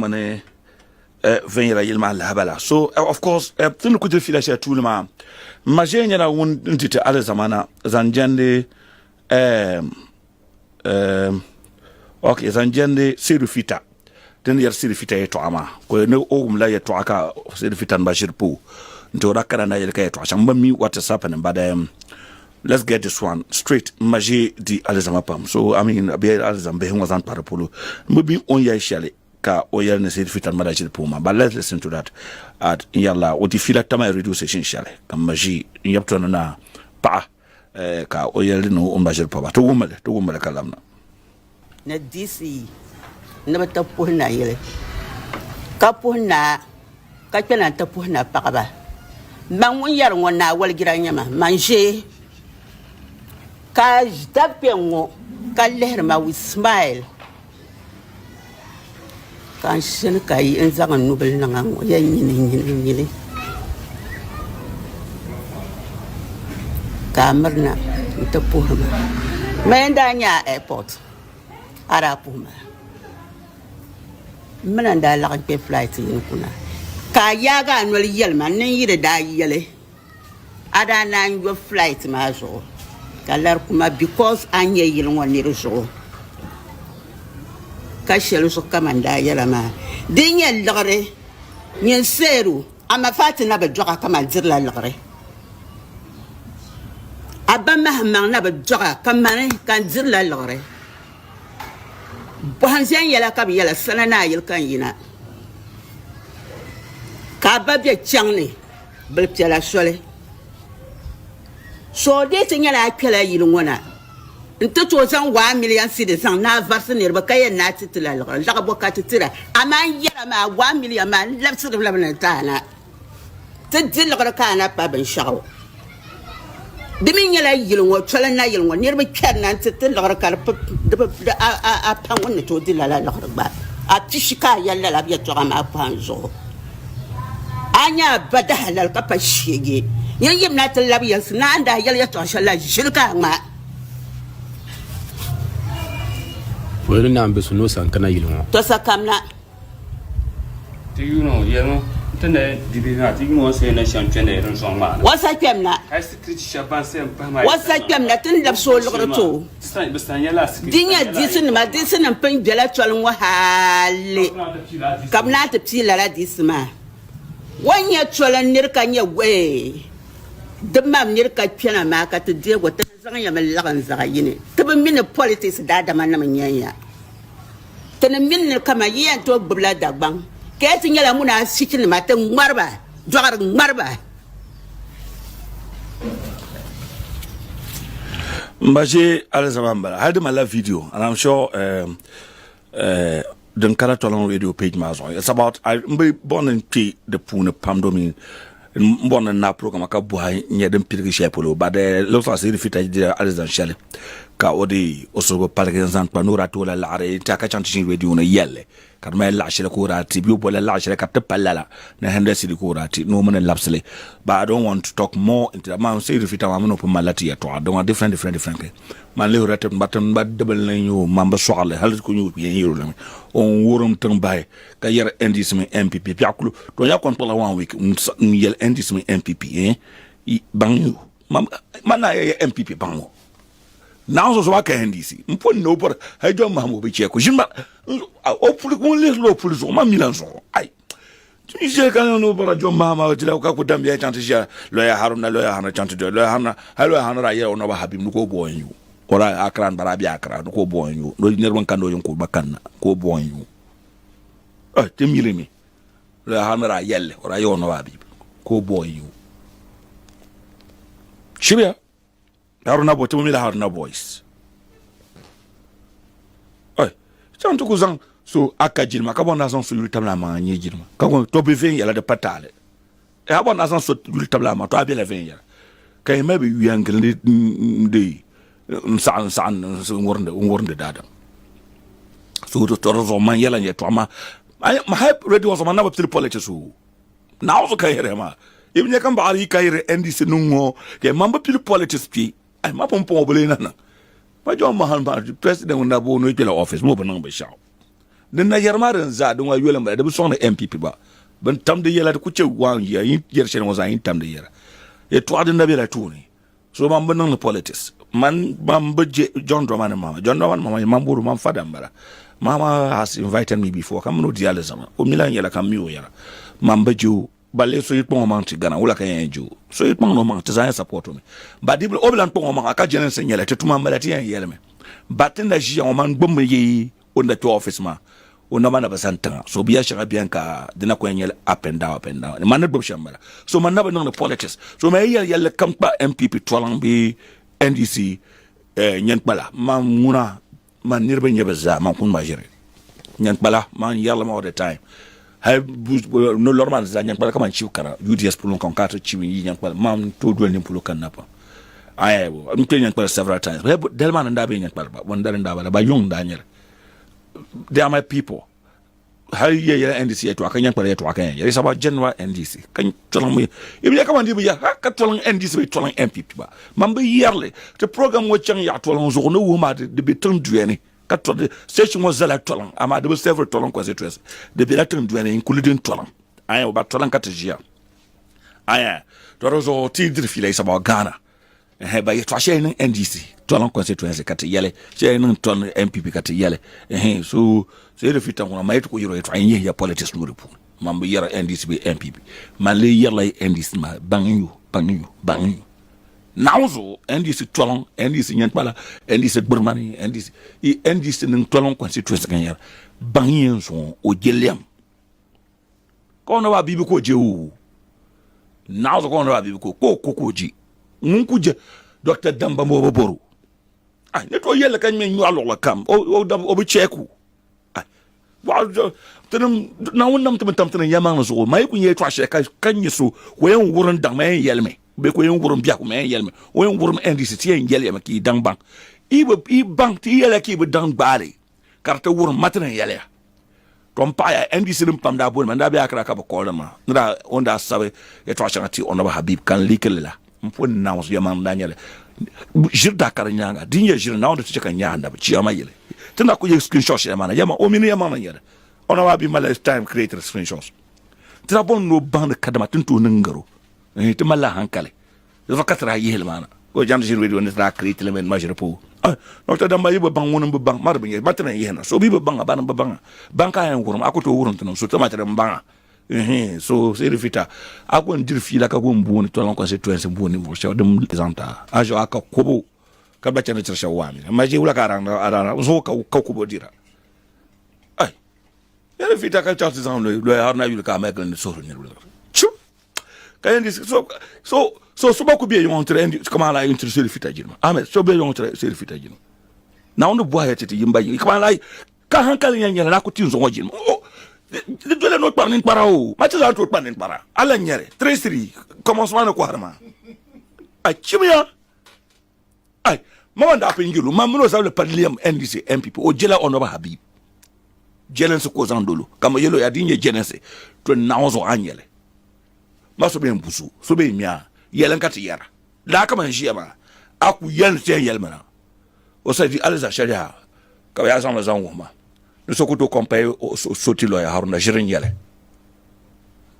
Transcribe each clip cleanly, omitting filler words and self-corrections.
mane venira yilma labala so of course tun ku fila sha tulma majenya na won ntite ale zamana zanjande okay zanjande Seidu fita den yar Seidu fita yeto ama ko ne ogum la yeto aka Seidu fita bashir pu ndo rakana na yelka yeto chamba mi what is happening but let's get this one straight maje di alizamapam so I mean abi alizambe hwazan parapolo mbi on ya shale ka oyel ne Seidu fita bashir pu ma but let's listen to that at yalla odi fila tama reduce shale kam maje yapto na pa ka oyel no on bashir pa to gumale kalamna na DC na batapuhna yele kapuhna ka kena tapuhna pakaba mangun yar ngona walgira nyama manje ka jdapengo ka lerma with smile kan shin kai in zanga nubel nango ya nyini kamarna tapuhma mendanya airport arapuma mananda la ke flight yin kuna ka yaga anwal yelma nin yire da yele ada na your flight ma zo kalar kuma because anye yilon woni zo ka shelu so kamanda yela ma dinye lagre nyen seru ama fatina ba joka kama dirla lagre abama hamna ba joka kama kan dirla lagre Bohansian yala kabi yala sanana yil kan yina ka babye changni bilpela sole so de tinyala akela yil ngona ntuto zan 1 million citizen na varsiner ba kayen na titila la bo ka titira aman yala ma 1 million man lapsu de labna tana tidil la kana pa ben shaw dimin yala yil ngo chola na yil ngo nirba kenna titil la ka a pangon to dilala la ba a tishika yalla la biya to ma panzo anya badahala ka pa shege yim na talabiya snanda yalla to shala shilka ma wani na ambe suno sankana yilmo to sakamna do you know tene dibina tigmo se na champion ron songma wasa kemna secret shaban se pama wasa kemna tin lab so logro dinya disin ma disin pen bela tolon wa hale kamna ta pila la disma wanya tolon nirka nya we damam nirka pena ma ka ta de wata zan ya malakan zaka yine tabin min politics da da man nan yanya tanan min kama yan to bubla dagban keti nyala muna sikin mate marba jogar marba mbaje alazamamba had my live video and I'm sure the Tolon radio page mazo it's about I born in P the pune pamdomi born na program ka buhay nya dem pirgi shepolo but lo fa Seidu fita alazan shale ka odi osogo par exemple panura to la lare ta ka chanti radio na yelle karma la shele ko rati bi bola la shele ka tapalla na hande Seidu ko rati no man lapsele but I don't want to talk more into the man Seidu fita ma no malati ya to I don't want different man le rati batam ba double na ñu mamba soxale hal ko ñu bien yiro la on worum tan bay ka yer indice mi MPP piakulu to ya kon pola 1 week yel indice mi MPP bangu man na MPP bangu now so waka NDC mpo no por hajo mahmo be cheko jimba o puli ko le lo puli so ma milan so ai tu je kan no por hajo mahma tila ka ko dambe tanti ja lo ya hana tanti do lo ya hana ra ye ono ba habim ko boyu ora akran barabi akran ko boyu do nerwan kan do yon ko bakanna ko boyu te milimi lo ya hana ra yelle ora yo ono ba bi ko boyu shibya Haruna bote mumila Haruna boys. Oi, chantu kuzang so akajilma kabona san so yutamla ma nyejilma. Kako to be ven yala de patale. E abona san so yutamla ma to abela ven yala. Kay mebe yangel de san ngornde dada. So to rozo man yala nye to ma hype ready was man na baptili politics so. Na so kayere ma. Ibnya kan ba ari kayere NDC nungo ke mamba pili politics pi. Ay ma pompo bole nana. Ma jo ma han ba president na bo no pila office mo banang be shaw. den na yarmaran za don wa yolan ba da so na MPP ba ban tam de yela ku ce wa ya yin yer shen wa za yin tam de yera e to adin na bela tuni so man ban na politics man John Drummond mama man buru man fada mbara mama has invited me before come no dialism o milan yela kam mi o yera man bajo balle so yit pon man ti gana wala kan enjo so yit pon no man ti za support me ba diblo obilan pon man aka jenen sen yela te tuma mbala ti en yele me batin da ji on man gbom yi on the office ma on na mana basanta so biya shaka biyan ka dina ko yele up and down man na gbom shambara so man na ba no politics so me yele kam pa MPP tolan bi NDC nyant bala man muna man nirbe nyebe za man kun majere nyant bala man yalla ma all the time hay no normal za nyant bala kama chiw kara UDS pour kon kata chiw yi nyant bala man to do ni pour kan napa ayebo am te nyant bala several times del man nda be nyant bala won dal nda bala ba yung da nyere they are my people hay ye NDC eto aka nyant bala eto aka ye is about general NDC kan tolong mi ibi kama ndi ya ka tolong NDC be tolong MPP ba man be yerle te program wo chang ya tolong zo no wo ma de be tan duene ka to de station was zala tolong ama de several tolong constituency de be la tan duene including tolong aya ba tolong ka tejia aya to rozo ti dir file is about Ghana ba ye to share NDC tolong constituency ka te yele share tolong MPP ka te yele so c'est le fitan ko ma ko yoro to anye ya politics no repu man be yara NDC be MPP man le yara NDC ma banyu nawzo NDC tolong NDC nyant bala NDC burmani NDC ning tolong constituency kan yara banyen so o jelem ko no wa bibi ko jewu nawzo ko no wa bibi ko ji mun ku je Dr Damba mo boru ay ne to yele kan me ñu alo kam o bi cheku wa tanam na wonnam tam yamang na so may ku ñe to ashe kan yeso wayen wurin dang may yelme be ko yen wurin biya ko may yelme wayen wurin NDC ti yen yelme ki dang bang i bank ti yele ki be dang bale karta wurin matna yele tom pa ya NDC dum pam da bon man da be akra ka ko ma nda onda sabe e to ashe ti onaba Habib kan likela mpo na wasu yamang da nyele jirda karanyanga dinye jirna na onda tucheka nyanda ci ama yele tena ko ye screenshot ya mana yama o mini yama yele ona wa bi mala time creator screenshots tena bon no band kadama tuntu ngaro te mala hankale do fakatra yele mana ko jam jir wedi on tra create le men majere po no ta damba yibo bang wono bang mar be batna yena so bi bang ba bang banka en wurum akoto wurum tena so tamata banga so c'est le fita akon dir fi la ka ko mboni to lon constituency mboni mo chew dem presenta ajo aka kobo ka ba chana chira wami ma je wula ka arana zo ka kobo dira ay ele fita ka chati zan lo harna yul ka mekel ni so ni chu ka ndi so ba ko bi yon entre ndi kama la entre sur le fita jino amet so be yon entre sur le fita jino na on bo ha tete yimba kama la ka hankali nyanya na ko tinzo wajino de dole no parnin para o ma tisa to parnin para ala nyere 3-3 commencement ko harma ay chimia ay mama nda pengilu mamuno sa le parliam NDC MPP o jela onoba Habib jelense ko zandolo kama yelo ya dinye jelense to naozo anyele maso be mbusu so be mia yelen kati yara la kama njiyama aku yen te yelmana o sa di alaza sharia ka ya zama zanwoma no sokoto compay soti lo ya haruna jirin yele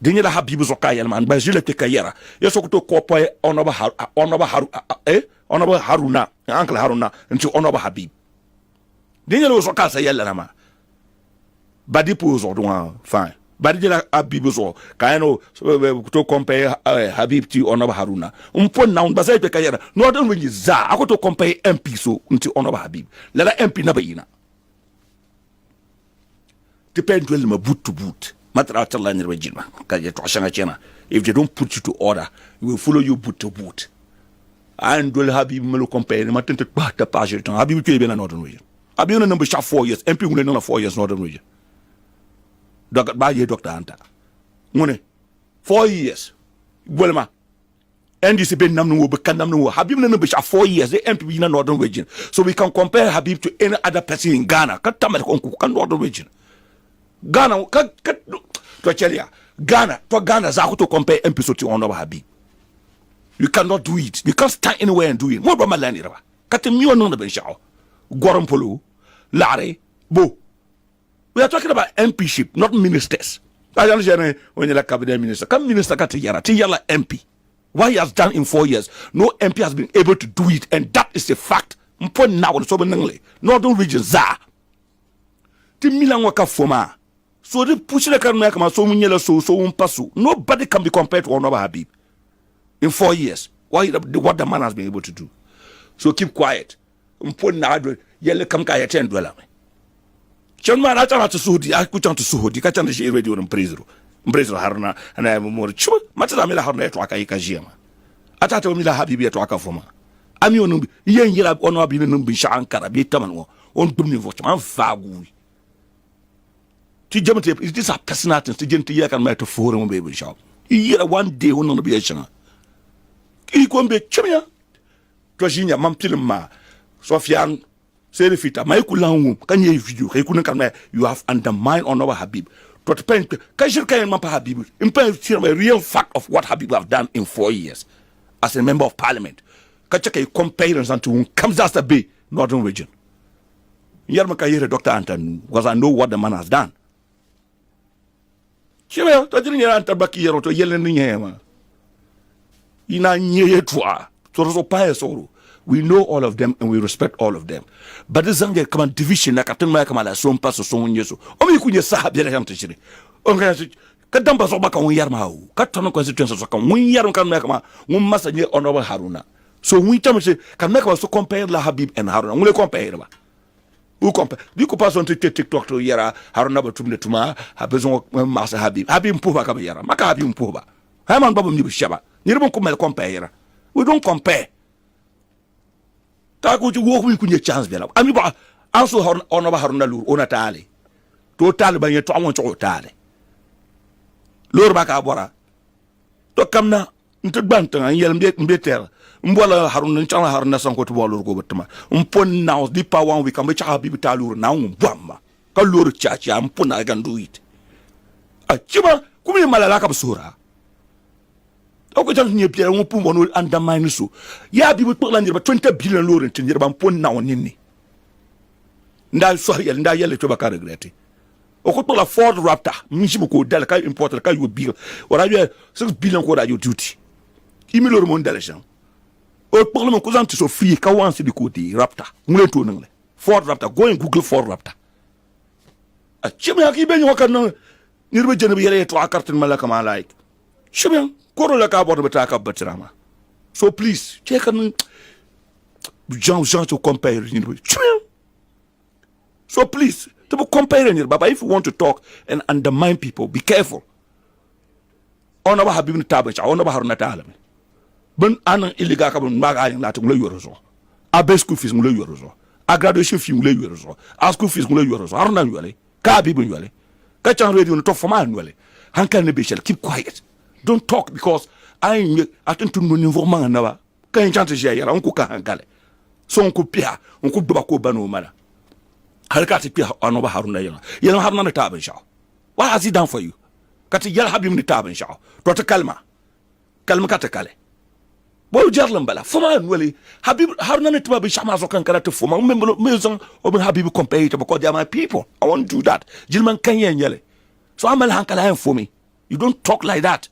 dinye la Habibu zo ka yelman ba jile te kayera yo sokoto kopay onoba haruna uncle haruna nti onoba Habib dinye lo zo ka sa yele na ma badi po zo don fine badi la Habibu zo ka no to compay Habib ti onoba haruna umpo na un ba sa te kayera no don wi za akoto compay MP so nti onoba Habib la MP na bayina depend well ma boot to boot matra talla ni rejima ka je to shanga chena if they don't put you to order we will follow you boot to boot and will Habib me lo compare ma tente ba ta page ton Habib ke be na northern region Habib na number 4 years MP ngule na 4 years northern region doc ba ye doctor anta ngone 4 years bolma NDC be nam no be kan nam no Habib na number 4 years the MP na northern region so we can compare Habib to any other person in Ghana ka tamal ko kan northern region Ghana to Chelia Ghana za to compare MP so to onoba Habib you cannot do it you can't stand anywhere and do it mo ba malani raba katem mi wono na ben shaw gorom polo lare bo We are talking about MPship, not ministers. I understand when you're a cabinet minister. Come minister Tiyala MP. What he has done in 4 years, no MP has been able to do it, and that is a fact. Northern region za. Ti milan waka foma. So the push the camera come so munyela so pasu. Nobody can be compared to Honorable Habib in 4 years. What the man has been able to do. So keep quiet. Yele kam ka yeten dwela. Chonma acha to suhudi, I kuchan to suhudi, kachan de radio and prezro. Mbrezo harna and I am more chu. Matala mila harna to aka ikajima. Acha to mila Habibi to aka foma. Ami onum yen yela ono abi no bi sha ankara bi tamanwo. On dum ni voch man fagu. Ti jamate is this a personal thing to gente ya kan to forum baby shop. Yera one day on no bi echana. Ikombe chumya. Twajinya mampilma. Sofian Serifita, my kulangu, can you video? You have undermined Honorable Habib. But can Mapa Habib, a real fact of what Habib have done in 4 years as a member of parliament. Kachaka comparison to whom comes as a bay, Northern region. Yarmaka Dr. Anton, because I know what the man has done. Chile, touching your antabaki to yelling in him. Ina nye twa, so pious soro. We know all of them and we respect all of them. But this is a division like a tenma kamala son pass so on yeso. Omi kunye sahab yele ham tishiri. Onga kadamba so baka won yarma hu. Katono constituency so kan won yaron kan makama won masa nye Honorable Haruna. So we tell me say kan makama so compare la Habib and Haruna. Won le compare ba. Who compare? You could pass on to TikTok to yara Haruna ba tumne tuma ha besoin masa Habib. Habib mpuba ka yara. Maka Habib mpuba. Haman babu ni bishaba. Ni rebo ko mel compare. We don't compare. Taku ju wo ku kunye chance bela ami ba anso Honorable Haruna lur ona tale to tale ba yeto amon to tale lur ba ka bora to kamna nte bantan yel mbeter mbola Haruna nchala Haruna sanko to bolur go betma mpon now di pa 1 week am cha bibi talur na mbamba ka lur chacha mpona can do it a chiba kumi malala ka sura Oko jan Nyeb Pierre won pu wono undermine so ya bi bu la ba 20 billion lorent tin ba pon na wonini nda so yel nda yele to ba ka regretter oko to la Ford Raptor mji ko dal ka importer ka yo bi ora yo 6 billion ko da yo duty imi lor mon dal jan o parlement ko zanti so free ka wan se di côté Raptor mule to nang le Ford Raptor go in Google Ford Raptor a chimi aki be nyo kan ni be jene be yele to akartin malaka ma like chimi so please, check on Jean to compare. So please, to compare, but if you want to talk and undermine people, be careful. Honorable Habib Tabacha, Honorable Haruna Talame. But an illegal Maga Latin Euro. A best school fees Euro. A graduation fee Euro. A school fees Euro. Arna Yuale, Kabibu Yuale. Catch on radio and talk for manually. Hankan Bishel, keep quiet. Don't talk because I attend to no woman never. Can chance share uncle Kankale. So uncle Pia, uncle Bako Bano Mana. Halkati Pia Honorable Haruna Yellow. You don't have none of Tabin Shaw. What has he done for you? Kati Yell have him in the Tabin Shaw. Dr. Kalma. Kalma Katakale. Boy Jarlambala. Foma Willie. Habib Haruna to be Shamas or Kankara to form. Remember Milson or Habib compare to because they are my people. I won't do that. Gilman Kenya and Yelle. So I'm a Hankala for me. You don't talk like that.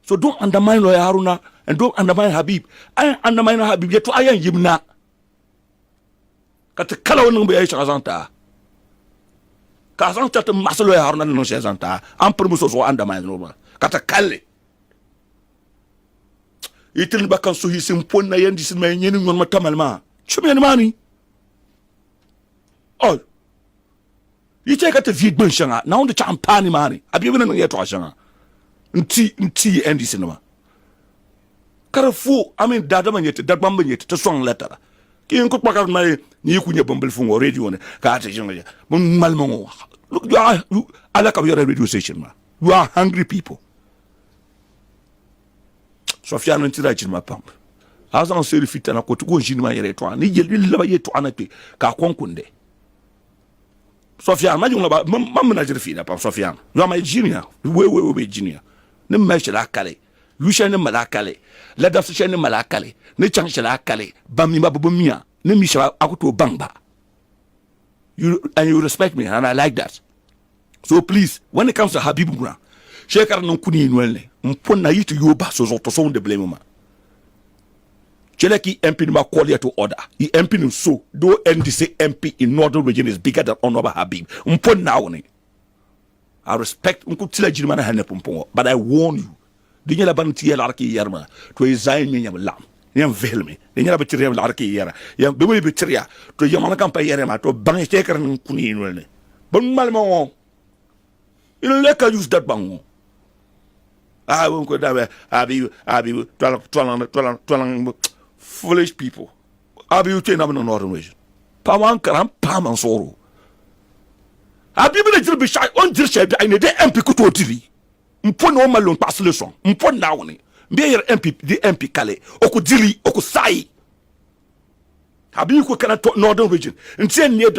So don't undermine Lawyer Haruna and don't undermine Habib. I undermine Habib yet to I am Yimna. Kat the color no be Shazanta. Kazanta to Masalo Haruna no Shazanta. I'm promoted so undermine Roma. Kat a Kale. Itin back so he's in Pona and this is my yen on Matamalma. Show me any money. Oh, you take out the Vietnam Shanga. Now the champagne money. I've given yet to Shanga. Nti end the cinema. Carrefour, I mean, that man yet, that bumble yet, the song letter. King could pack out my new bumble from radio on cartage. Malmo. Look, I like your radio station, you are hungry people. Sofiano and my pump. As I say, fit and I could go in my electron, you love yet to anake, Kakonkunde. Sofian, imagine about Mamma feed up, Sofian. You are my junior, we junior. Ne meshla kale lusha ne malakale la da sha ne malakale ne chanchla kale bammi mabumia ne misha akuto bangba. You respect me and I like that. So please, when it comes to Habib Mura, Shekar non kuni inwelne, mpona yitu yoba so zoto de blame ma. Cheleki MP ma call to order. The MP no so, though NDC MP in Northern Region is bigger than Honorable Habib. Mpona one. I respect unkutila jimana hane pumpongo, but I warn you. Dinya la banti ya larki yarma, to resign me yam lam. Yam veil me. Dinya la bacteria larki yara. Yam bebe bacteria, to yamana kampa yarma, to bang shaker and kuni inwelne. But malmo. You know, let us use that bango. I won't go that way. Tolon, foolish people. You train up in the Northern Region. Pawan Karam, Pam and Sorrow. Be able to shy on this side. I need the MP to TV. Mpon no malon pass le son. Mpon now on it. Be your MP, the MP Kale, Okudili, Okusai. You cannot talk Northern Region. And say near